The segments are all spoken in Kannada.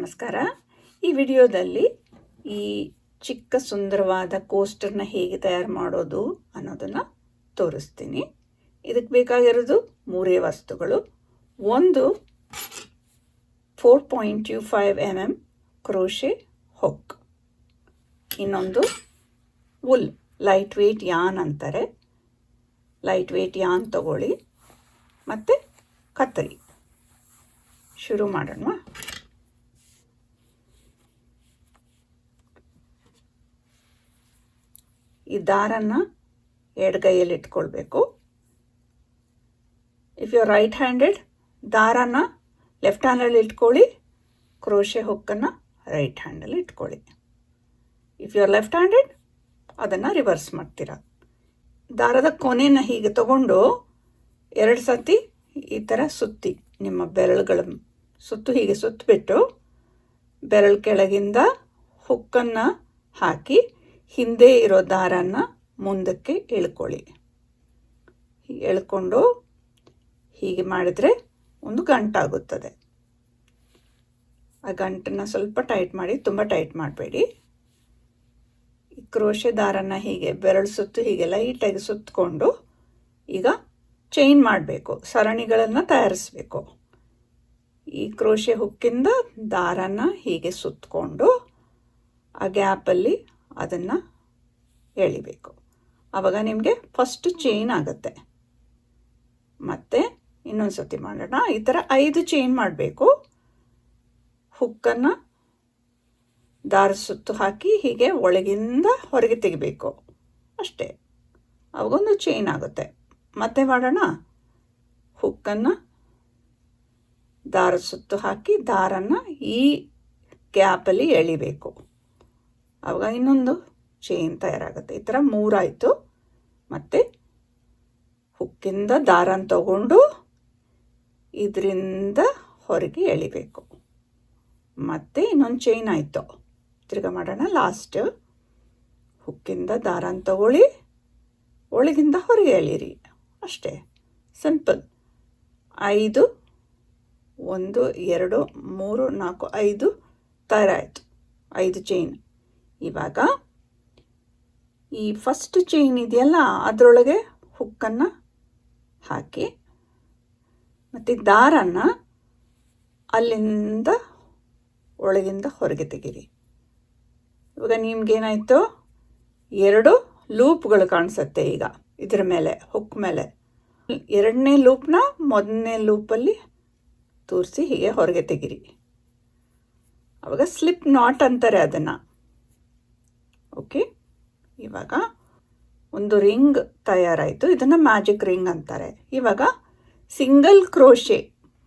ನಮಸ್ಕಾರ. ಈ ವಿಡಿಯೋದಲ್ಲಿ ಈ ಚಿಕ್ಕ ಸುಂದರವಾದ ಕೋಸ್ಟರ್ನ ಹೇಗೆ ತಯಾರು ಮಾಡೋದು ಅನ್ನೋದನ್ನು ತೋರಿಸ್ತೀನಿ. ಇದಕ್ಕೆ ಬೇಕಾಗಿರೋದು ಮೂರೇ ವಸ್ತುಗಳು. ಒಂದು 4.25 mm ಕ್ರೋಶೆ ಹುಕ್, ಇನ್ನೊಂದು ವುಲ್, ಲೈಟ್ ವೇಟ್ ಯಾನ್ ಅಂತಾರೆ, ಲೈಟ್ ವೇಟ್ ಯಾನ್ ತಗೊಳ್ಳಿ, ಮತ್ತು ಕತ್ತರಿ. ಶುರು ಮಾಡೋಣ. ಈ ದಾರನ್ನ ಎಡಗೈಯಲ್ಲಿ ಇಟ್ಕೊಳ್ಬೇಕು. If you are right handed, ದಾರನ ಲೆಫ್ಟ್ ಹ್ಯಾಂಡಲ್ಲಿ ಇಟ್ಕೊಳ್ಳಿ, ಕ್ರೋಶೆ ಹುಕ್ಕನ್ನು ರೈಟ್ ಹ್ಯಾಂಡಲ್ಲಿ ಇಟ್ಕೊಳ್ಳಿ. If you are left handed, ಅದನ್ನು ರಿವರ್ಸ್ ಮಾಡ್ತೀರ. ದಾರದ ಕೊನೆಯನ್ನು ಹೀಗೆ ತಗೊಂಡು 2 ಸತಿ ಈ ಥರ ಸುತ್ತಿ, ನಿಮ್ಮ ಬೆರಳುಗಳ ಸುತ್ತು ಹೀಗೆ ಸುತ್ತಿಬಿಟ್ಟು ಬೆರಳು ಕೆಳಗಿಂದ ಹುಕ್ಕನ್ನು ಹಾಕಿ ಹಿಂದೆ ಇರೋ ದಾರನ ಮುಂದಕ್ಕೆ ಎಳ್ಕೊಳ್ಳಿ. ಎಳ್ಕೊಂಡು ಹೀಗೆ ಮಾಡಿದರೆ ಒಂದು ಗಂಟಾಗುತ್ತದೆ. ಆ ಗಂಟನ್ನು ಸ್ವಲ್ಪ ಟೈಟ್ ಮಾಡಿ, ತುಂಬ ಟೈಟ್ ಮಾಡಬೇಡಿ. ಈ ಕ್ರೋಶೆ ದಾರನ ಹೀಗೆ ಬೆರಳು ಸುತ್ತು ಹೀಗೆ ಲೈಟಾಗಿ ಸುತ್ತಕೊಂಡು ಈಗ ಚೈನ್ ಮಾಡಬೇಕು, ಸರಣಿಗಳನ್ನು ತಯಾರಿಸಬೇಕು. ಈ ಕ್ರೋಶೆ ಹುಕ್ಕಿಂದ ದಾರನ ಹೀಗೆ ಸುತ್ತಕೊಂಡು ಆ ಗ್ಯಾಪಲ್ಲಿ ಅದನ್ನು ಎಳಿಬೇಕು. ಆವಾಗ ನಿಮಗೆ ಫಸ್ಟ್ ಚೈನ್ ಆಗುತ್ತೆ. ಮತ್ತು ಇನ್ನೊಂದು ಸತಿ ಮಾಡೋಣ. ಈ ಥರ 5 ಚೈನ್ ಮಾಡಬೇಕು. ಹುಕ್ಕನ್ನು ದಾರ ಸುತ್ತು ಹಾಕಿ ಹೀಗೆ ಒಳಗಿಂದ ಹೊರಗೆ ತೆಗಿಬೇಕು, ಅಷ್ಟೇ. ಅವಾಗೊಂದು ಚೈನ್ ಆಗುತ್ತೆ. ಮತ್ತೆ ಮಾಡೋಣ. ಹುಕ್ಕನ್ನು ದಾರ ಸುತ್ತು ಹಾಕಿ ದಾರನ ಈ ಗ್ಯಾಪಲ್ಲಿ ಎಳಿಬೇಕು, ಆವಾಗ ಇನ್ನೊಂದು ಚೈನ್ ತಯಾರಾಗುತ್ತೆ. ಈ ಥರ 3 ಆಯಿತು. ಮತ್ತು ಹುಕ್ಕಿಂದ ದಾರನ ತಗೊಂಡು ಇದರಿಂದ ಹೊರಗೆ ಎಳಿಬೇಕು. ಮತ್ತು ಇನ್ನೊಂದು ಚೈನ್ ಆಯಿತು. ತಿರ್ಗಾ ಮಾಡೋಣ. ಲಾಸ್ಟ್ ಹುಕ್ಕಿಂದ ದಾರನ ತಗೊಳ್ಳಿ, ಒಳಗಿಂದ ಹೊರಗೆ ಎಳೀರಿ, ಅಷ್ಟೇ. ಸಿಂಪಲ್. 5 1 2 3 4 5 ತಯಾರಾಯಿತು. 5 ಚೈನ್. ಇವಾಗ ಈ ಫಸ್ಟ್ ಚೈನ್ ಇದೆಯಲ್ಲ, ಅದರೊಳಗೆ ಹುಕ್ಕನ್ನು ಹಾಕಿ ಮತ್ತು ದಾರನ ಅಲ್ಲಿಂದ ಒಳಗಿಂದ ಹೊರಗೆ ತೆಗೀರಿ. ಇವಾಗ ನಿಮ್ಗೇನಾಯಿತು, 2 ಲೂಪ್ಗಳು ಕಾಣಿಸುತ್ತೆ ಈಗ ಇದ್ರ ಮೇಲೆ, ಹುಕ್ ಮೇಲೆ. 2ನೇ ಲೂಪ್ನ 1ನೇ ಲೂಪಲ್ಲಿ ತೋರಿಸಿ ಹೀಗೆ ಹೊರಗೆ ತೆಗೀರಿ. ಆವಾಗ ಸ್ಲಿಪ್ ನಾಟ್ ಅಂತಾರೆ ಅದನ್ನು. ಓಕೆ, ಇವಾಗ ಒಂದು ರಿಂಗ್ ತಯಾರಾಯಿತು. ಇದನ್ನು ಮ್ಯಾಜಿಕ್ ರಿಂಗ್ ಅಂತಾರೆ. ಇವಾಗ ಸಿಂಗಲ್ ಕ್ರೋಶೆ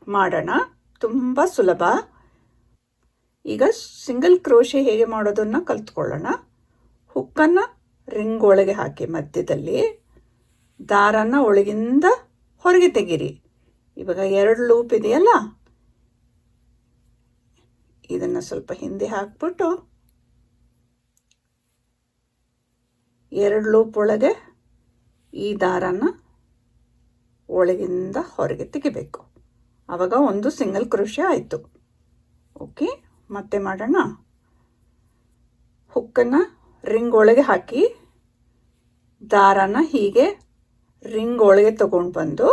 ಮಾಡೋಣ. ತುಂಬ ಸುಲಭ. ಈಗ ಸಿಂಗಲ್ ಕ್ರೋಶೆ ಹೇಗೆ ಮಾಡೋದನ್ನು ಕಲ್ತ್ಕೊಳ್ಳೋಣ. ಹುಕ್ಕನ್ನು ರಿಂಗ್ ಒಳಗೆ ಹಾಕಿ ಮಧ್ಯದಲ್ಲಿ ದಾರನ ಒಳಗಿಂದ ಹೊರಗೆ ತೆಗೀರಿ. ಇವಾಗ 2 ಲೂಪ್ ಇದೆಯಲ್ಲ, ಇದನ್ನು ಸ್ವಲ್ಪ ಹಿಂದೆ ಹಾಕ್ಬಿಟ್ಟು 2 ಲೂಪ್ ಒಳಗೆ ಈ ದಾರನ ಒಳಗಿಂದ ಹೊರಗೆ ತೆಗಿಬೇಕು. ಆವಾಗ ಒಂದು ಸಿಂಗಲ್ ಕ್ರೋಶೆ ಆಯಿತು. ಓಕೆ, ಮತ್ತೆ ಮಾಡೋಣ. ಹುಕ್ಕನ್ನು ರಿಂಗ್ ಒಳಗೆ ಹಾಕಿ ದಾರನ ಹೀಗೆ ರಿಂಗ್ ಒಳಗೆ ತಗೊಂಡು ಬಂದು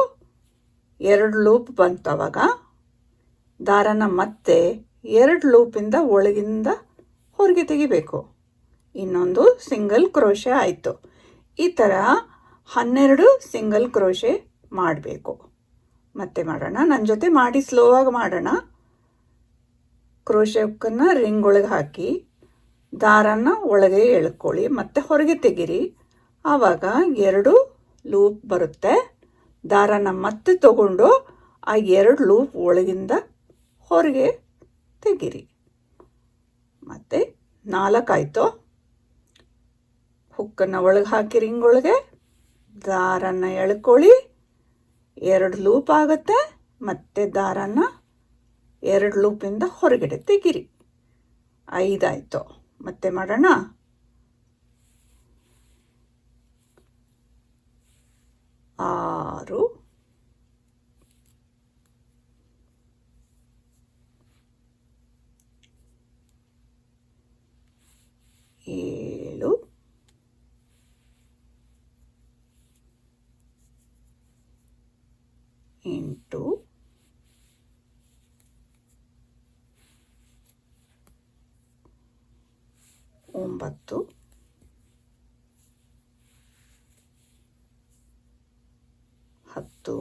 2 ಲೂಪ್ ಬಂತು. ಆವಾಗ ದಾರನ ಮತ್ತೆ 2 ಲೂಪಿಂದ ಒಳಗಿಂದ ಹೊರಗೆ ತೆಗಿಬೇಕು. ಇನ್ನೊಂದು ಸಿಂಗಲ್ ಕ್ರೋಶೆ ಆಯಿತು. ಈ ಥರ 12 ಸಿಂಗಲ್ ಕ್ರೋಶೆ ಮಾಡಬೇಕು. ಮತ್ತೆ ಮಾಡೋಣ. ನನ್ನ ಜೊತೆ ಮಾಡಿ ಸ್ಲೋವಾಗಿ ಮಾಡೋಣ. ಕ್ರೋಶೆ ಹುಕ್ಕನ್ನು ರಿಂಗ್ ಒಳಗೆ ಹಾಕಿ ದಾರನ ಒಳಗೆ ಎಳ್ಕೊಳ್ಳಿ, ಮತ್ತೆ ಹೊರಗೆ ತೆಗೀರಿ. ಆವಾಗ 2 ಲೂಪ್ ಬರುತ್ತೆ. ದಾರನ ಮತ್ತೆ ತಗೊಂಡು ಆ 2 ಲೂಪ್ ಒಳಗಿಂದ ಹೊರಗೆ ತೆಗೀರಿ. ಮತ್ತು 4 ಆಯಿತು. ಹುಕ್ಕನ್ನು ಒಳಗೆ ಹಾಕಿ ರಿಂಗ್ ಒಳಗೆ ದಾರನ ಎಳ್ಕೊಳ್ಳಿ, 2 ಲೂಪ್ ಆಗುತ್ತೆ. ಮತ್ತು ದಾರನ 2 ಲೂಪಿಂದ ಹೊರಗಡೆ ತೆಗೀರಿ. 5 ಆಯಿತು. ಮತ್ತೆ ಮಾಡೋಣ. 6 7 7 8 9 10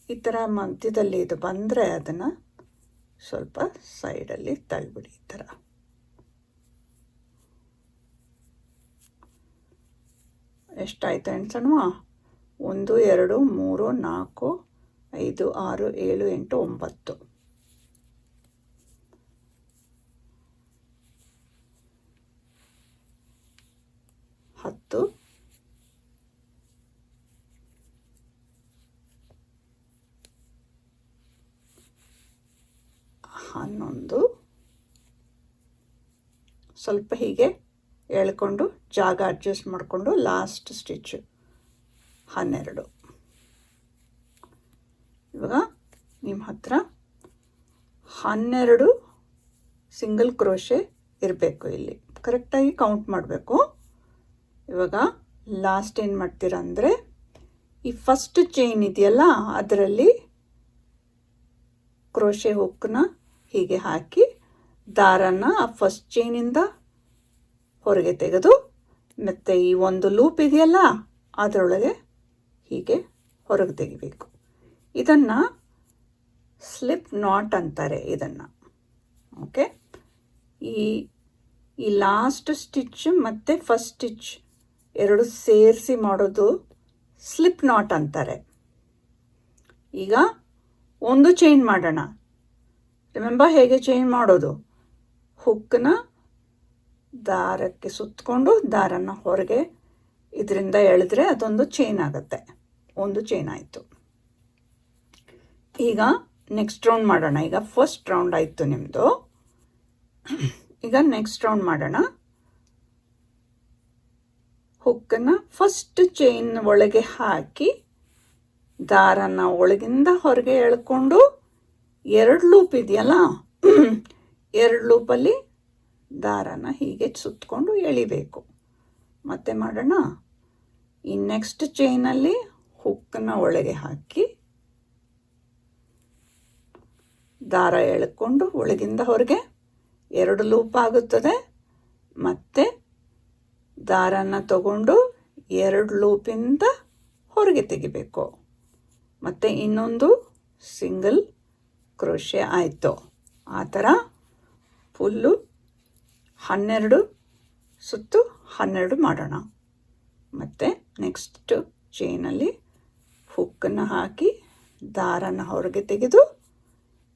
ಈ ಥರ ಮಧ್ಯದಲ್ಲಿ ಇದು ಬಂದರೆ ಅದನ್ನು ಸ್ವಲ್ಪ ಸೈಡಲ್ಲಿ ತಳ್ಳಿಬಿಡಿ. ಈ ಥರ ಎಷ್ಟಾಯಿತು ಎಣ್ಸೋಣ? 1 2 3 4 5 6 7 8 9 10 11 ಸ್ವಲ್ಪ ಹೀಗೆ ಎಳ್ಕೊಂಡು ಜಾಗ ಅಡ್ಜಸ್ಟ್ ಮಾಡಿಕೊಂಡು ಲಾಸ್ಟ್ ಸ್ಟಿಚ್ 12. ಇವಾಗ ನಿಮ್ಮ ಹತ್ರ 12 ಸಿಂಗಲ್ ಕ್ರೋಶೆ ಇರಬೇಕು. ಇಲ್ಲಿ ಕರೆಕ್ಟಾಗಿ ಕೌಂಟ್ ಮಾಡಬೇಕು. ಇವಾಗ ಲಾಸ್ಟ್ ಏನು ಮಾಡ್ತೀರಾ ಅಂದರೆ ಈ ಫಸ್ಟ್ ಚೈನ್ ಇದೆಯಲ್ಲ ಅದರಲ್ಲಿ ಕ್ರೋಶೆ ಹುಕ್ಕನ್ನ ಹೀಗೆ ಹಾಕಿ ದಾರನ ಆ ಫಸ್ಟ್ ಚೈನಿಂದ ಹೊರಗೆ ತೆಗೆದು ಮತ್ತು ಈ ಒಂದು ಲೂಪ್ ಇದೆಯಲ್ಲ ಅದರೊಳಗೆ ಹೀಗೆ ಹೊರಗೆ ತೆಗಿಬೇಕು. ಇದನ್ನು ಸ್ಲಿಪ್ ನಾಟ್ ಅಂತಾರೆ ಇದನ್ನು. ಓಕೆ, ಈ ಲಾಸ್ಟ್ ಸ್ಟಿಚ್ ಮತ್ತು ಫಸ್ಟ್ ಸ್ಟಿಚ್ ಎರಡು ಸೇರಿಸಿ ಮಾಡೋದು ಸ್ಲಿಪ್ ನಾಟ್ ಅಂತಾರೆ. ಈಗ ಒಂದು ಚೈನ್ ಮಾಡೋಣ. ರಿಮೆಂಬರ್ ಹೇಗೆ ಚೈನ್ ಮಾಡೋದು? ಹುಕ್ಕನ್ನ ದಾರಕ್ಕೆ ಸುತ್ತಕೊಂಡು ದಾರನ ಹೊರಗೆ ಇದರಿಂದ ಎಳೆದ್ರೆ ಅದೊಂದು ಚೈನ್ ಆಗುತ್ತೆ. ಒಂದು ಚೈನ್ ಆಯಿತು. ಈಗ ನೆಕ್ಸ್ಟ್ ರೌಂಡ್ ಮಾಡೋಣ. ಈಗ ಫಸ್ಟ್ ರೌಂಡ್ ಆಯಿತು ನಿಮ್ಮದು. ಈಗ ನೆಕ್ಸ್ಟ್ ರೌಂಡ್ ಮಾಡೋಣ. ಹುಕ್ಕನ್ನು ಫಸ್ಟ್ ಚೈನ್ ಒಳಗೆ ಹಾಕಿ ದಾರನ ಒಳಗಿಂದ ಹೊರಗೆ ಎಳ್ಕೊಂಡು 2 ಲೂಪ್ ಇದೆಯಲ್ಲ 2 ಲೂಪಲ್ಲಿ ದಾರನ ಹೀಗೆ ಸುತ್ತಕೊಂಡು ಎಳಿಬೇಕು. ಮತ್ತೆ ಮಾಡೋಣ. ಈ ನೆಕ್ಸ್ಟ್ ಚೈನಲ್ಲಿ ಹುಕ್ಕನ್ನ ಒಳಗೆ ಹಾಕಿ ದಾರ ಎಳ್ಕೊಂಡು ಒಳಗಿಂದ ಹೊರಗೆ 2 ಲೂಪ್ ಆಗುತ್ತದೆ. ಮತ್ತೆ ದಾರನ ತಗೊಂಡು 2 ಲೂಪಿಂದ ಹೊರಗೆ ತೆಗಿಬೇಕು. ಮತ್ತು ಇನ್ನೊಂದು ಸಿಂಗಲ್ ಕ್ರೋಶೆ ಆಯಿತು. ಆ ಥರ ಫುಲ್ಲು 12 ಸುತ್ತು 12 ಮಾಡೋಣ. ಮತ್ತು ನೆಕ್ಸ್ಟ್ ಚೈನಲ್ಲಿ ಹುಕ್ಕನ್ನು ಹಾಕಿ ದಾರನ ಹೊರಗೆ ತೆಗೆದು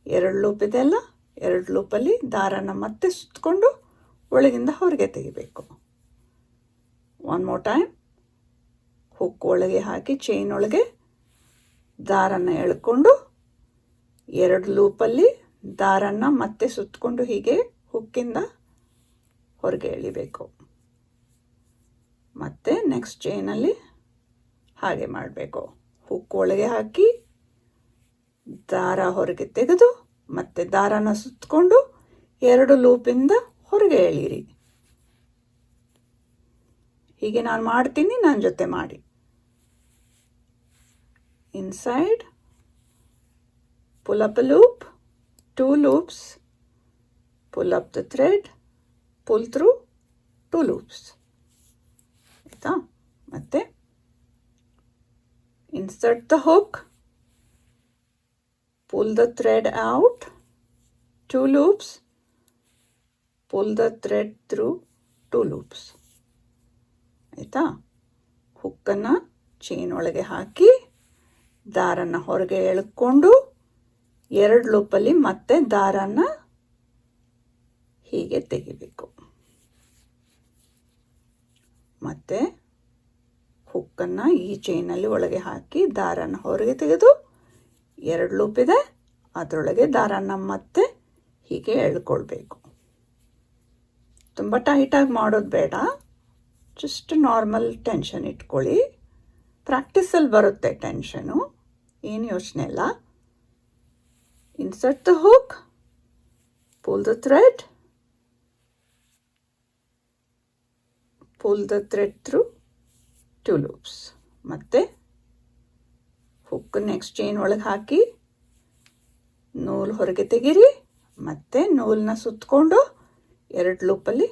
2 ಲೂಪ್ ಇದೆಯಲ್ಲ 2 ಲೂಪಲ್ಲಿ ದಾರನ ಮತ್ತೆ ಸುತ್ತಕೊಂಡು ಒಳಗಿಂದ ಹೊರಗೆ ತೆಗಿಬೇಕು. One more time. ಹುಕ್ ಒಳಗೆ ಹಾಕಿ ಚೈನ್ ಒಳಗೆ ದಾರನ ಎಳ್ಕೊಂಡು 2 ಲೂಪಲ್ಲಿ ದಾರನ ಮತ್ತೆ ಸುತ್ತಕೊಂಡು ಹೀಗೆ ಹುಕ್ಕಿಂದ ಹೊರಗೆ ಎಳಿಬೇಕು. ಮತ್ತು ನೆಕ್ಸ್ಟ್ ಚೈನಲ್ಲಿ ಹಾಗೆ ಮಾಡಬೇಕು. ಹುಕ್ ಒಳಗೆ ಹಾಕಿ ದಾರ ಹೊರಗೆ ತೆಗೆದು ಮತ್ತೆ ದಾರನ ಸುತ್ತಕೊಂಡು 2 ಲೂಪಿಂದ ಹೊರಗೆ ಎಳೀರಿ. ಹೀಗೆ ನಾನು ಮಾಡ್ತೀನಿ, ನನ್ನ ಜೊತೆ ಮಾಡಿ. Inside, pull up a loop, 2 loops, pull up the thread, pull through 2 loops. ಆಯಿತಾ? ಮತ್ತೆ insert the hook, pull the thread out, 2 loops, pull the thread through 2 loops. ಆಯಿತಾ? ಹುಕ್ಕನ್ನು ಚೈನ್ ಒಳಗೆ ಹಾಕಿ ದಾರನ ಹೊರಗೆ ಎಳ್ಕೊಂಡು 2 ಲೂಪಲ್ಲಿ ಮತ್ತೆ ದಾರನ ಹೀಗೆ ತೆಗಿಬೇಕು. ಮತ್ತು ಹುಕ್ಕನ್ನು ಈ ಚೈನಲ್ಲಿ ಒಳಗೆ ಹಾಕಿ ದಾರನ ಹೊರಗೆ ತೆಗೆದು 2 ಲೂಪ್ ಇದೆ ಅದರೊಳಗೆ ದಾರನ ಮತ್ತೆ ಹೀಗೆ ಎಳ್ಕೊಳ್ಬೇಕು. ತುಂಬ ಟೈಟಾಗಿ ಮಾಡೋದು ಬೇಡ, ಜಸ್ಟ್ ನಾರ್ಮಲ್ ಟೆನ್ಷನ್ ಇಟ್ಕೊಳ್ಳಿ. ಪ್ರಾಕ್ಟೀಸಲ್ಲಿ ಬರುತ್ತೆ ಟೆನ್ಷನು, ಏನು ಯೋಚನೆ ಇಲ್ಲ. insert the hook, pull the thread through 2 loops. ಮತ್ತೆ ಹುಕ್ ನೆಕ್ಸ್ಟ್ ಚೈನ್ ಒಳಗೆ ಹಾಕಿ ನೂಲು ಹೊರಗೆ ತೆಗೀರಿ, ಮತ್ತೆ ನೂಲನ್ನ ಸುತ್ತಕೊಂಡು 2 ಲೂಪಲ್ಲಿ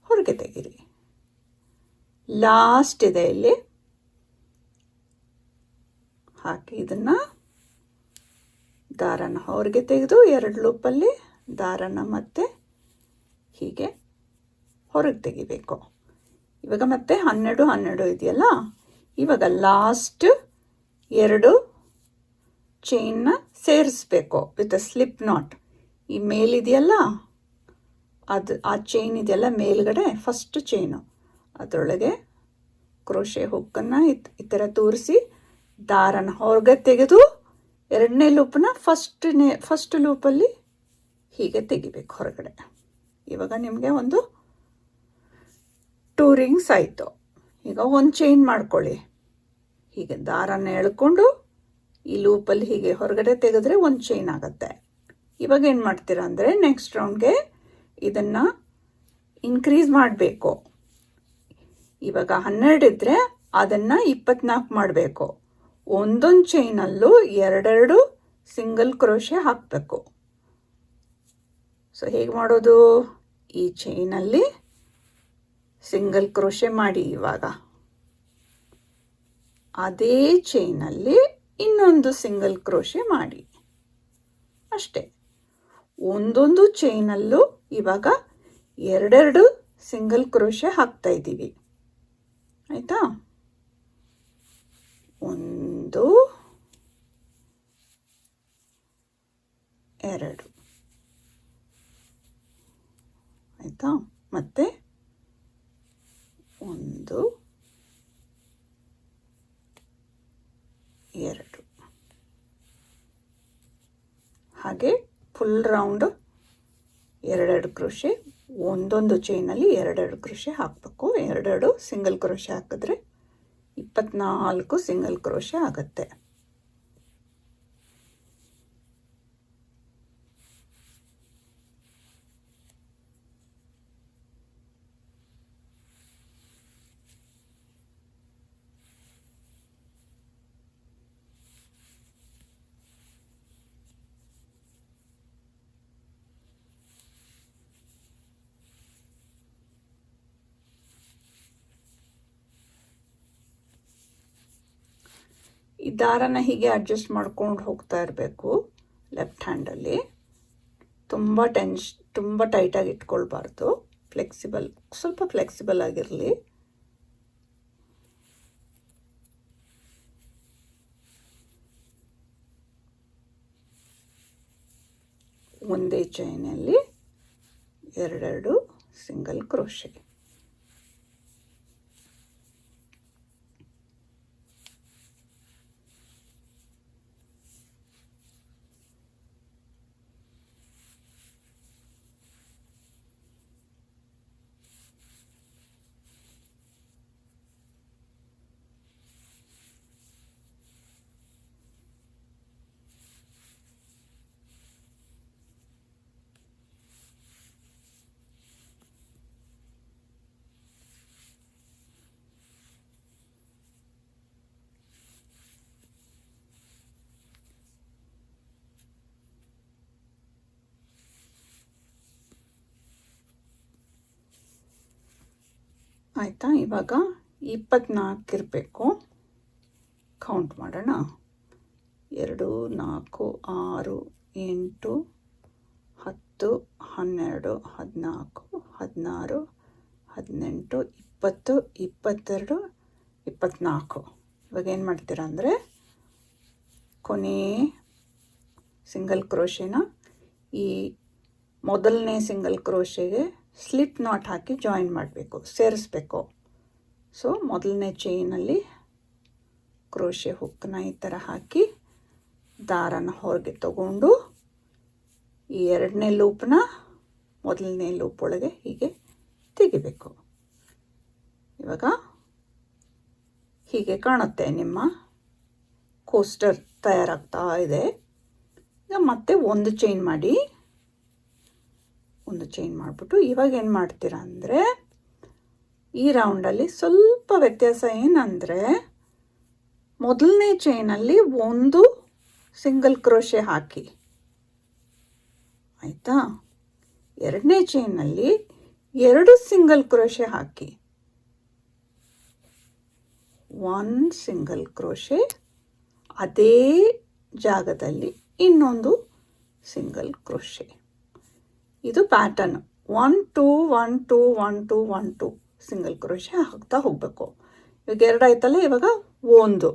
ಹೊರಗೆ ತೆಗೀರಿ. ಲಾಸ್ಟ್ ಇದೆ ಇಲ್ಲಿ, ಹಾಕಿ ಇದನ್ನು ದಾರನ ಹೊರಗೆ ತೆಗೆದು 2 ಲೂಪಲ್ಲಿ ದಾರನ ಮತ್ತೆ ಹೀಗೆ ಹೊರಗೆ ತೆಗಿಬೇಕು. ಇವಾಗ ಮತ್ತೆ 12 ಇದೆಯಲ್ಲ, ಇವಾಗ ಲಾಸ್ಟ್ 2 ಚೈನ್ನ ಸೇರಿಸ್ಬೇಕು ವಿತ್ ಅ ಸ್ಲಿಪ್ ನಾಟ್. ಈ ಮೇಲಿದೆಯಲ್ಲ ಅದು ಆ ಚೈನ್ ಇದೆಯಲ್ಲ ಮೇಲ್ಗಡೆ ಫಸ್ಟ್ ಚೈನು, ಅದರೊಳಗೆ ಕ್ರೋಶೆ ಹುಕ್ಕನ್ನು ಈ ಥರ ತೂರಿಸಿ ದಾರನ ಹೊರಗೆ ತೆಗೆದು 2ನೇ ಲೂಪನ್ನ ಫಸ್ಟ್ ಲೂಪಲ್ಲಿ ಹೀಗೆ ತೆಗಿಬೇಕು ಹೊರಗಡೆ. ಇವಾಗ ನಿಮಗೆ ಒಂದು 2 ರಿಂಗ್ಸ್ ಆಯಿತು. ಈಗ ಒಂದು ಚೈನ್ ಮಾಡ್ಕೊಳ್ಳಿ. ಹೀಗೆ ದಾರನ ಎಳ್ಕೊಂಡು ಈ ಲೂಪಲ್ಲಿ ಹೀಗೆ ಹೊರಗಡೆ ತೆಗೆದ್ರೆ ಒಂದು ಚೈನ್ ಆಗುತ್ತೆ. ಇವಾಗ ಏನು ಮಾಡ್ತೀರಾ ಅಂದರೆ ನೆಕ್ಸ್ಟ್ ರೌಂಡ್ಗೆ ಇದನ್ನು ಇನ್ಕ್ರೀಸ್ ಮಾಡಬೇಕು. ಇವಾಗ 12 ಇದ್ದರೆ ಅದನ್ನು 24 ಮಾಡಬೇಕು. ಒಂದೊಂದು ಚೈನಲ್ಲೂ 2 ಸಿಂಗಲ್ ಕ್ರೋಶೆ ಹಾಕಬೇಕು. ಸೊ ಹೇಗೆ ಮಾಡೋದು? ಈ ಚೈನಲ್ಲಿ ಸಿಂಗಲ್ ಕ್ರೋಶೆ ಮಾಡಿ, ಇವಾಗ ಅದೇ ಚೈನಲ್ಲಿ ಇನ್ನೊಂದು ಸಿಂಗಲ್ ಕ್ರೋಶೆ ಮಾಡಿ, ಅಷ್ಟೇ. ಒಂದೊಂದು ಚೈನಲ್ಲೂ ಇವಾಗ 2 ಸಿಂಗಲ್ ಕ್ರೋಶೆ ಹಾಕ್ತಾ ಇದ್ದೀವಿ, ಆಯಿತಾ? 1 2 ಆಯಿತಾ? ಮತ್ತೆ 1 2 ಹಾಗೆ ಫುಲ್ ರೌಂಡ್ 2 ಕ್ರೋಶೆ, ಒಂದೊಂದು ಚೈನಲ್ಲಿ 2 ಕ್ರೋಶೆ ಹಾಕಬೇಕು. 2 ಸಿಂಗಲ್ ಕ್ರೋಶೆ ಹಾಕಿದ್ರೆ 24 ಸಿಂಗಲ್ ಕ್ರೋಶೆ ಆಗುತ್ತೆ. ಈ ದಾರನ ಹೀಗೆ ಅಡ್ಜಸ್ಟ್ ಮಾಡ್ಕೊಂಡು ಹೋಗ್ತಾ ಇರಬೇಕು ಲೆಫ್ಟ್ ಹ್ಯಾಂಡಲ್ಲಿ. ತುಂಬ ಟೈಟಾಗಿ ಇಟ್ಕೊಳ್ಬಾರ್ದು, ಸ್ವಲ್ಪ ಫ್ಲೆಕ್ಸಿಬಲ್ ಆಗಿರಲಿ. ಒಂದೇ ಚೈನಲ್ಲಿ 2 ಸಿಂಗಲ್ ಕ್ರೋಶೆ. ಆಯಿತಾ? ಇವಾಗ 24 ಇರಬೇಕು. ಕೌಂಟ್ ಮಾಡೋಣ. 2 4 6 8 10 12 14 16 18 20 22 24. ಇವಾಗ ಏನು ಮಾಡ್ತೀರಾ ಅಂದರೆ ಕೊನೆ ಸಿಂಗಲ್ ಕ್ರೋಶೆನ ಈ ಮೊದಲನೇ single ಕ್ರೋಶೆಗೆ slip not hockey join ಮಾಡಬೇಕು, ಸೇರಿಸ್ಬೇಕು. ಸೊ ಮೊದಲನೇ ಚೈನಲ್ಲಿ ಕ್ರೋಶೆ ಹುಕ್ಕನ್ನ ಈ ಥರ ಹಾಕಿ ದಾರನ ಹೊರಗೆ ತಗೊಂಡು ಈ 2ನೇ ಲೂಪ್ನ ಮೊದಲನೇ ಲೂಪ್ ಒಳಗೆ ಹೀಗೆ ತೆಗಿಬೇಕು. ಇವಾಗ ಹೀಗೆ ಕಾಣುತ್ತೆ, ನಿಮ್ಮ ಕೋಸ್ಟರ್ ತಯಾರಾಗ್ತಾ ಇದೆ. ಈಗ ಮತ್ತೆ ಒಂದು ಚೈನ್ ಮಾಡಿ, ಒಂದು ಚೈನ್ ಮಾಡಿಬಿಟ್ಟು ಇವಾಗ ಏನು ಮಾಡ್ತೀರಾ ಅಂದರೆ, ಈ ರೌಂಡಲ್ಲಿ ಸ್ವಲ್ಪ ವ್ಯತ್ಯಾಸ ಏನಂದರೆ, ಮೊದಲನೇ ಚೈನಲ್ಲಿ ಒಂದು ಸಿಂಗಲ್ ಕ್ರೋಶೆ ಹಾಕಿ, ಆಯಿತಾ? ಎರಡನೇ ಚೈನಲ್ಲಿ 2 ಸಿಂಗಲ್ ಕ್ರೋಶೆ ಹಾಕಿ, 1 ಸಿಂಗಲ್ ಕ್ರೋಶೆ, ಅದೇ ಜಾಗದಲ್ಲಿ ಇನ್ನೊಂದು ಸಿಂಗಲ್ ಕ್ರೋಶೆ. ಇದು ಪ್ಯಾಟರ್ನ್. 1 2 1 2 1 2 1 2 ಸಿಂಗಲ್ ಕ್ರೋಶೆ ಹಾಕ್ತಾ ಹೋಗಬೇಕು. ಇವಾಗ 2 ಆಯ್ತಲ್ಲ, ಇವಾಗ 1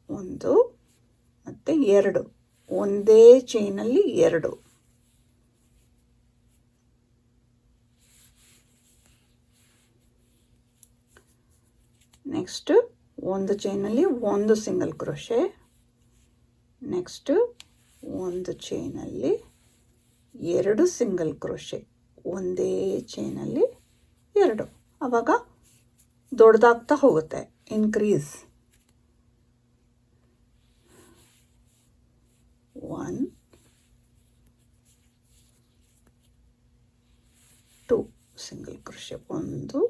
ಮತ್ತು 2, ಒಂದೇ ಚೈನಲ್ಲಿ 2. ನೆಕ್ಸ್ಟ್ ಒಂದು ಚೈನಲ್ಲಿ 1 ಸಿಂಗಲ್ ಕ್ರೋಶೆ, ನೆಕ್ಸ್ಟ್ ಒಂದು ಚೈನಲ್ಲಿ 2 ಸಿಂಗಲ್ ಕ್ರೋಶೆ, ಒಂದೇ ಚೈನಲ್ಲಿ 2. ಆವಾಗ ದೊಡ್ಡದಾಗ್ತಾ ಹೋಗುತ್ತೆ, ಇನ್ಕ್ರೀಸ್. 1 2 ಸಿಂಗಲ್ ಕ್ರೋಶೆ, 1 2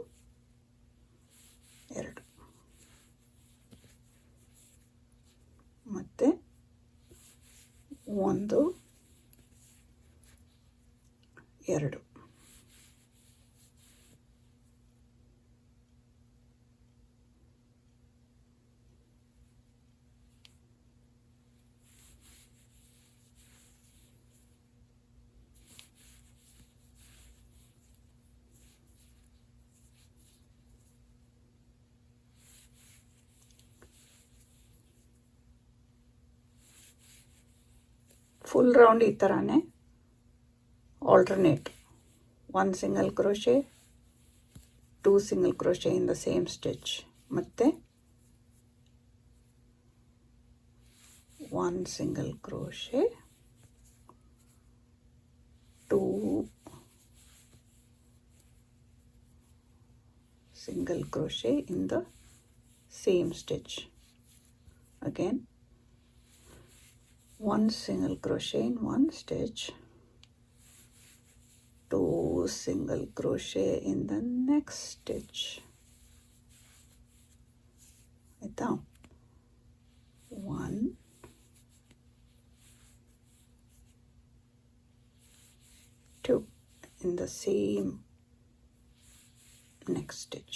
ಮತ್ತು 1 2. ಫುಲ್ ರೌಂಡ್ ಈ ಥರನೇ alternate, 1 single crochet, 2 single crochet in the same stitch, ಮತ್ತು 1 single crochet, 2 single crochet in the same stitch. Again 1 single crochet in one stitch, 2 single crochet in the next stitch. ಆಯಿತಾ? 1 2 in the same next stitch.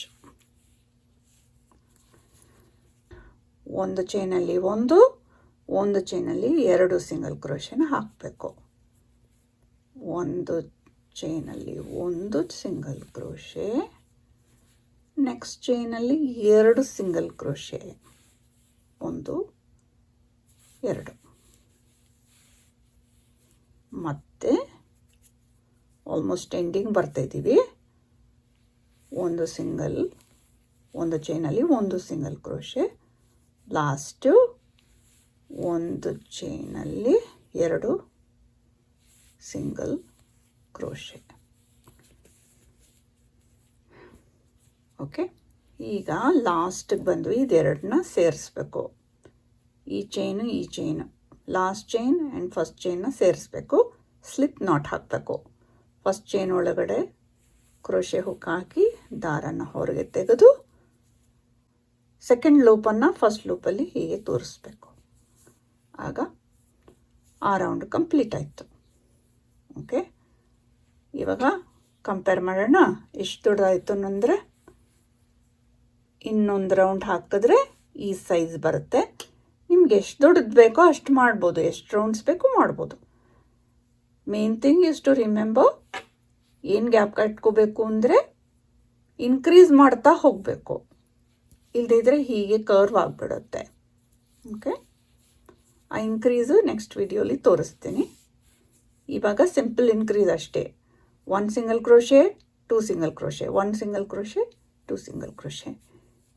ಒಂದು ಚೈನಲ್ಲಿ ಒಂದು ಚೈನಲ್ಲಿ 2 ಸಿಂಗಲ್ ಕ್ರೋಶೆನ ಹಾಕಬೇಕು. ಒಂದು ಚೈನಲ್ಲಿ 1 ಸಿಂಗಲ್ ಕ್ರೋಶೆ, ನೆಕ್ಸ್ಟ್ ಚೈನಲ್ಲಿ 2 ಸಿಂಗಲ್ ಕ್ರೋಶೆ, 1 2, ಮತ್ತೆ ಆಲ್ಮೋಸ್ಟ್ ಎಂಡಿಂಗ್ ಬರ್ತಾಯಿದ್ದೀವಿ. ಒಂದು ಚೈನಲ್ಲಿ 1 ಸಿಂಗಲ್ ಕ್ರೋಶೆ, ಲಾಸ್ಟು ಒಂದು ಚೈನಲ್ಲಿ 2 ಸಿಂಗಲ್ ಕ್ರೋಶೆ. ಓಕೆ, ಈಗ ಲಾಸ್ಟಿಗೆ ಬಂದ್ವಿ. ಇದೆರಡನ್ನ ಸೇರಿಸ್ಬೇಕು. ಈ chain last chain and first ಚೈನ್ನ ಸೇರಿಸ್ಬೇಕು. ಸ್ಲಿಪ್ ನಾಟ್ ಹಾಕಬೇಕು. ಫಸ್ಟ್ ಚೈನ್ ಒಳಗಡೆ ಕ್ರೋಶೆ ಹುಕ್ ಹಾಕಿ ದಾರನ ಹೊರಗೆ ತೆಗೆದು ಸೆಕೆಂಡ್ ಲೂಪನ್ನು ಫಸ್ಟ್ ಲೂಪಲ್ಲಿ ಹೀಗೆ ತೋರಿಸ್ಬೇಕು. ಆಗ ಆ ರೌಂಡ್ ಕಂಪ್ಲೀಟ್ ಆಯಿತು. ಓಕೆ, ಇವಾಗ ಕಂಪೇರ್ ಮಾಡೋಣ. ಎಷ್ಟು ದೊಡ್ಡದಾಯಿತು ಅಂದರೆ, ಇನ್ನೊಂದು ರೌಂಡ್ ಹಾಕಿದ್ರೆ ಈ ಸೈಜ್ ಬರುತ್ತೆ. ನಿಮ್ಗೆ ಎಷ್ಟು ದೊಡ್ಡದು ಬೇಕೋ ಅಷ್ಟು ಮಾಡ್ಬೋದು, ಎಷ್ಟು ರೌಂಡ್ಸ್ ಬೇಕೋ ಮಾಡ್ಬೋದು. Main thing is to remember, ಏನು ಗ್ಯಾಪ್ ಕಟ್ಕೋಬೇಕು ಅಂದರೆ ಇನ್ಕ್ರೀಸ್ ಮಾಡ್ತಾ ಹೋಗಬೇಕು, ಇಲ್ಲದಿದ್ದರೆ ಹೀಗೆ ಕರ್ವ್ ಆಗಿಬಿಡುತ್ತೆ. ಓಕೆ, ಆ ಇನ್ಕ್ರೀಸು ನೆಕ್ಸ್ಟ್ ವಿಡಿಯೋಲಿ ತೋರಿಸ್ತೀನಿ. ಇವಾಗ ಸಿಂಪಲ್ ಇನ್ಕ್ರೀಸ್ ಅಷ್ಟೇ. 1 single crochet, 2 single crochet, 1 single crochet, 2 single crochet.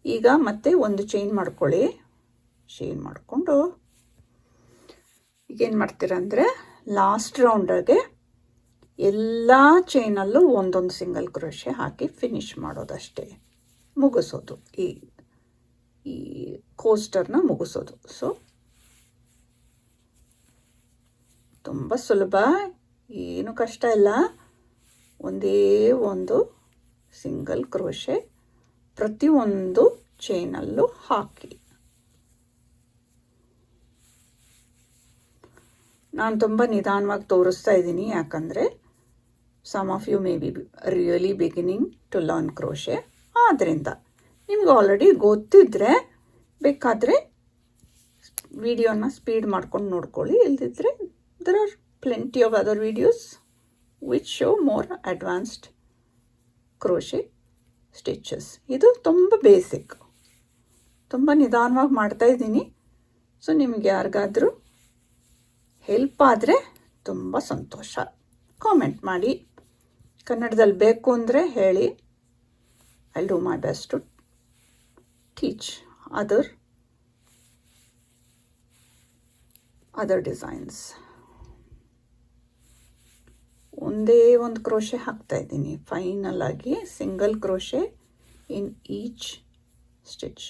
ಈಗ ಮತ್ತೆ ಒಂದು ಚೈನ್ ಮಾಡ್ಕೊಳ್ಳಿ. ಚೈನ್ ಮಾಡಿಕೊಂಡು ಈಗೇನು ಮಾಡ್ತೀರ ಅಂದರೆ, ಲಾಸ್ಟ್ ರೌಂಡಾಗೆ ಎಲ್ಲ ಚೈನಲ್ಲೂ ಒಂದೊಂದು ಸಿಂಗಲ್ ಕ್ರೋಶೆ ಹಾಕಿ ಫಿನಿಶ್ ಮಾಡೋದಷ್ಟೇ, ಮುಗಿಸೋದು. ಈ ಕೋಸ್ಟರ್ನ ಮುಗಿಸೋದು. ಸೊ ತುಂಬ ಸುಲಭ, ಏನು ಕಷ್ಟ ಇಲ್ಲ. ಒಂದೇ ಒಂದು ಸಿಂಗಲ್ ಕ್ರೋಶೆ ಪ್ರತಿಯೊಂದು ಚೈನಲ್ಲೂ ಹಾಕಿ. ನಾನು ತುಂಬ ನಿಧಾನವಾಗಿ ತೋರಿಸ್ತಾ ಇದ್ದೀನಿ, ಯಾಕಂದರೆ some of you may be really beginning to learn crochet. ಆದ್ದರಿಂದ ನಿಮ್ಗೆ ಆಲ್ರೆಡಿ ಗೊತ್ತಿದ್ದರೆ ಬೇಕಾದರೆ ವಿಡಿಯೋನ ಸ್ಪೀಡ್ ಮಾಡ್ಕೊಂಡು ನೋಡ್ಕೊಳ್ಳಿ. ಇಲ್ದಿದ್ರೆ there are plenty of other videos which show more advanced crochet stitches. ಇದು ತುಂಬ ಬೇಸಿಕ್, ತುಂಬ ನಿಧಾನವಾಗಿ ಮಾಡ್ತಾ ಇದ್ದೀನಿ. ಸೊ ನಿಮಗೆ ಯಾರಿಗಾದರೂ ಹೆಲ್ಪ್ ಆದರೆ ತುಂಬ ಸಂತೋಷ. ಕಾಮೆಂಟ್ ಮಾಡಿ, ಕನ್ನಡದಲ್ಲಿ ಬೇಕು ಅಂದರೆ ಹೇಳಿ. I will do my best to teach other designs. ಒಂದೇ ಒಂದು ಕ್ರೋಶೆ ಹಾಕ್ತಾ ಇದ್ದೀನಿ ಫೈನಲ್ ಆಗಿ, single crochet in each stitch.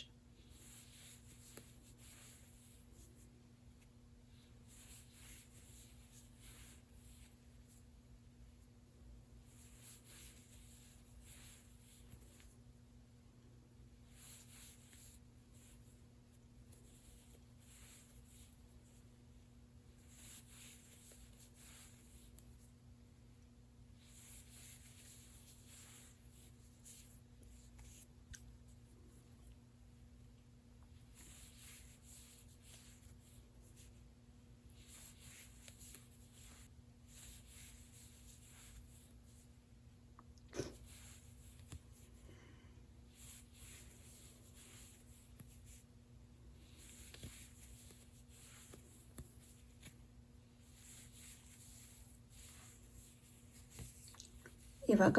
ಇವಾಗ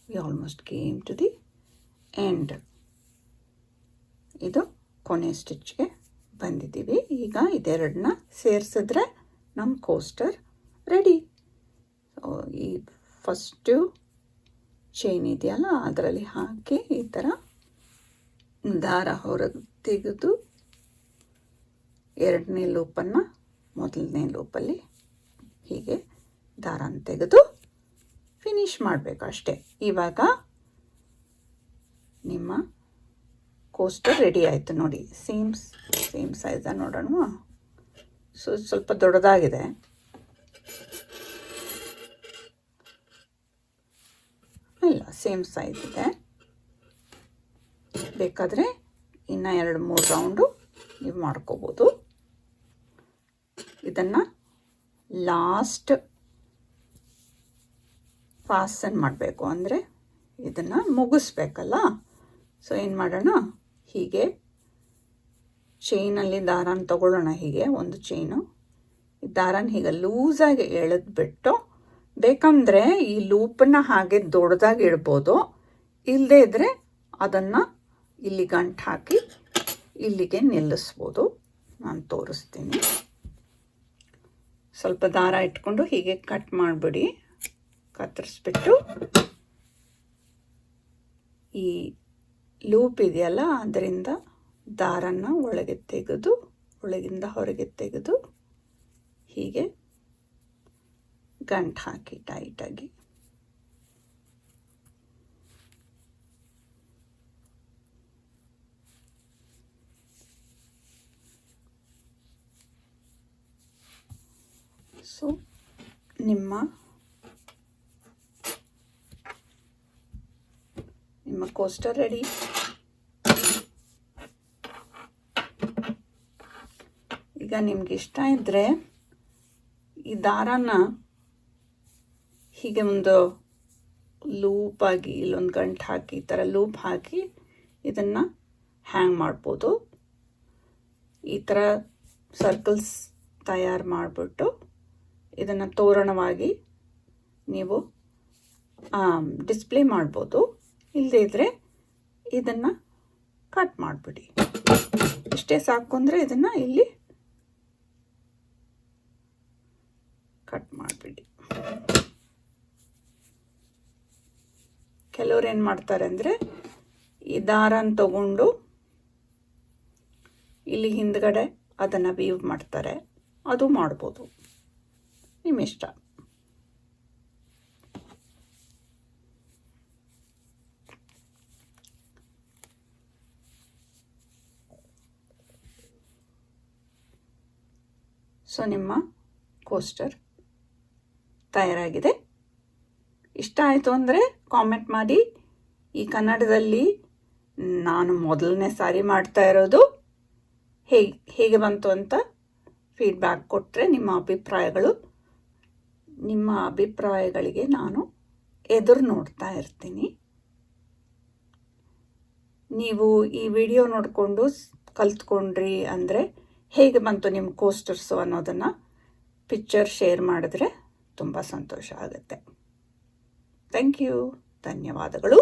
we almost came to the end. ಇದು ಕೊನೆ ಸ್ಟಿಚ್ಗೆ ಬಂದಿದ್ದೀವಿ. ಈಗ ಇದೆರಡನ್ನ ಸೇರಿಸಿದ್ರೆ ನಮ್ಮ ಕೋಸ್ಟರ್ ರೆಡಿ. ಈ ಫಸ್ಟು ಚೈನ್ ಇದೆಯಲ್ಲ ಅದರಲ್ಲಿ ಹಾಕಿ ಈ ಥರ ದಾರ ಹೊರಗೆ ತೆಗೆದು ಎರಡನೇ ಲೂಪನ್ನು ಮೊದಲನೇ ಲೂಪಲ್ಲಿ ಹೀಗೆ ದಾರನ ತೆಗೆದು ಫಿನಿಶ್ ಮಾಡಬೇಕು ಅಷ್ಟೇ. ಇವಾಗ ನಿಮ್ಮ ಕೋಸ್ಟರ್ ರೆಡಿ ಆಯಿತು ನೋಡಿ. ಸೇಮ್ ಸೈಜ ನೋಡೋಣ. ಸೊ ಸ್ವಲ್ಪ ದೊಡ್ಡದಾಗಿದೆ. ಇಲ್ಲ, ಸೇಮ್ ಸೈಜ್ ಇದೆ. ಬೇಕಾದರೆ ಇನ್ನು 2-3 ರೌಂಡು ನೀವು ಮಾಡ್ಕೋಬೋದು. ಇದನ್ನು ಲಾಸ್ಟ್ ಫಾಸ್ಟನ್ ಮಾಡಬೇಕು, ಅಂದರೆ ಇದನ್ನು ಮುಗಿಸ್ಬೇಕಲ್ಲ. ಸೊ ಏನು ಮಾಡೋಣ, ಹೀಗೆ ಚೈನಲ್ಲಿ ದಾರನ ತಗೊಳ್ಳೋಣ. ಹೀಗೆ ಒಂದು ಚೈನು ದಾರನ ಹೀಗೆ ಲೂಸಾಗಿ ಎಳೆದ್ಬಿಟ್ಟು, ಬೇಕಂದರೆ ಈ ಲೂಪನ್ನ ಹಾಗೆ ದೊಡ್ಡದಾಗಿ ಇಡ್ಬೋದು. ಇಲ್ಲದೇ ಇದ್ದರೆ ಅದನ್ನು ಇಲ್ಲಿ ಗಂಟು ಹಾಕಿ ಇಲ್ಲಿಗೆ ನಿಲ್ಲಿಸ್ಬೋದು. ನಾನು ತೋರಿಸ್ತೀನಿ. ಸ್ವಲ್ಪ ದಾರ ಇಟ್ಕೊಂಡು ಹೀಗೆ ಕಟ್ ಮಾಡಿಬಿಡಿ. ಕತ್ತರಿಸ್ಬಿಟ್ಟು ಈ ಲೂಪ್ ಇದೆಯಲ್ಲ ಅದರಿಂದ ದಾರನ ಒಳಗೆ ತೆಗೆದು, ಒಳಗಿಂದ ಹೊರಗೆ ತೆಗೆದು ಹೀಗೆ ಗಂಟು ಹಾಕಿ ಟೈಟಾಗಿ. ಸೊ ನಿಮ್ಮ ಕೋಸ್ಟರ್ ರೆಡಿ. ಈಗ ನಿಮ್ಗೆ ಇಷ್ಟ ಇದ್ದರೆ ಈ ದಾರನ ಹೀಗೆ ಒಂದು ಲೂಪಾಗಿ ಇಲ್ಲೊಂದು ಗಂಟು ಹಾಕಿ ಈ ಥರ ಲೂಪ್ ಹಾಕಿ ಇದನ್ನು ಹ್ಯಾಂಗ್ ಮಾಡ್ಬೋದು. ಈ ಥರ ಸರ್ಕಲ್ಸ್ ತಯಾರು ಮಾಡಿಬಿಟ್ಟು ಇದನ್ನು ತೋರಣವಾಗಿ ನೀವು ಡಿಸ್ಪ್ಲೇ ಮಾಡ್ಬೋದು. ಇಲ್ಲದೇ ಇದ್ದರೆ ಇದನ್ನು ಕಟ್ ಮಾಡಿಬಿಡಿ. ಇಷ್ಟೇ ಸಾಕು ಅಂದರೆ ಇದನ್ನು ಇಲ್ಲಿ ಕಟ್ ಮಾಡಿಬಿಡಿ. ಕೆಲವ್ರು ಏನು ಮಾಡ್ತಾರೆ ಅಂದರೆ ಈ ದಾರನ ತಗೊಂಡು ಇಲ್ಲಿ ಹಿಂದ್ಗಡೆ ಅದನ್ನು ವೀವ್ ಮಾಡ್ತಾರೆ, ಅದು ಮಾಡ್ಬೋದು, ನಿಮ್ಮಿಷ್ಟ. ಸೊ ನಿಮ್ಮ ಕೋಸ್ಟರ್ ತಯಾರಾಗಿದೆ. ಇಷ್ಟ ಆಯಿತು ಅಂದರೆ ಕಾಮೆಂಟ್ ಮಾಡಿ. ಈ ಕನ್ನಡದಲ್ಲಿ ನಾನು ಮೊದಲನೇ ಸಾರಿ ಮಾಡ್ತಾ ಇರೋದು, ಹೇಗೆ ಬಂತು ಅಂತ ಫೀಡ್ಬ್ಯಾಕ್ ಕೊಟ್ಟರೆ ನಿಮ್ಮ ಅಭಿಪ್ರಾಯಗಳಿಗೆ ನಾನು ಎದುರು ನೋಡ್ತಾ ಇರ್ತೀನಿ. ನೀವು ಈ ವಿಡಿಯೋ ನೋಡಿಕೊಂಡು ಕಲ್ತ್ಕೊಂಡ್ರಿ ಅಂದರೆ ಹೇಗೆ ಬಂತು ನಿಮ್ಮ ಕೋಸ್ಟರ್ಸು ಅನ್ನೋದನ್ನು ಪಿಕ್ಚರ್ ಶೇರ್ ಮಾಡಿದ್ರೆ ತುಂಬ ಸಂತೋಷ ಆಗುತ್ತೆ. ಥ್ಯಾಂಕ್ ಯು, ಧನ್ಯವಾದಗಳು.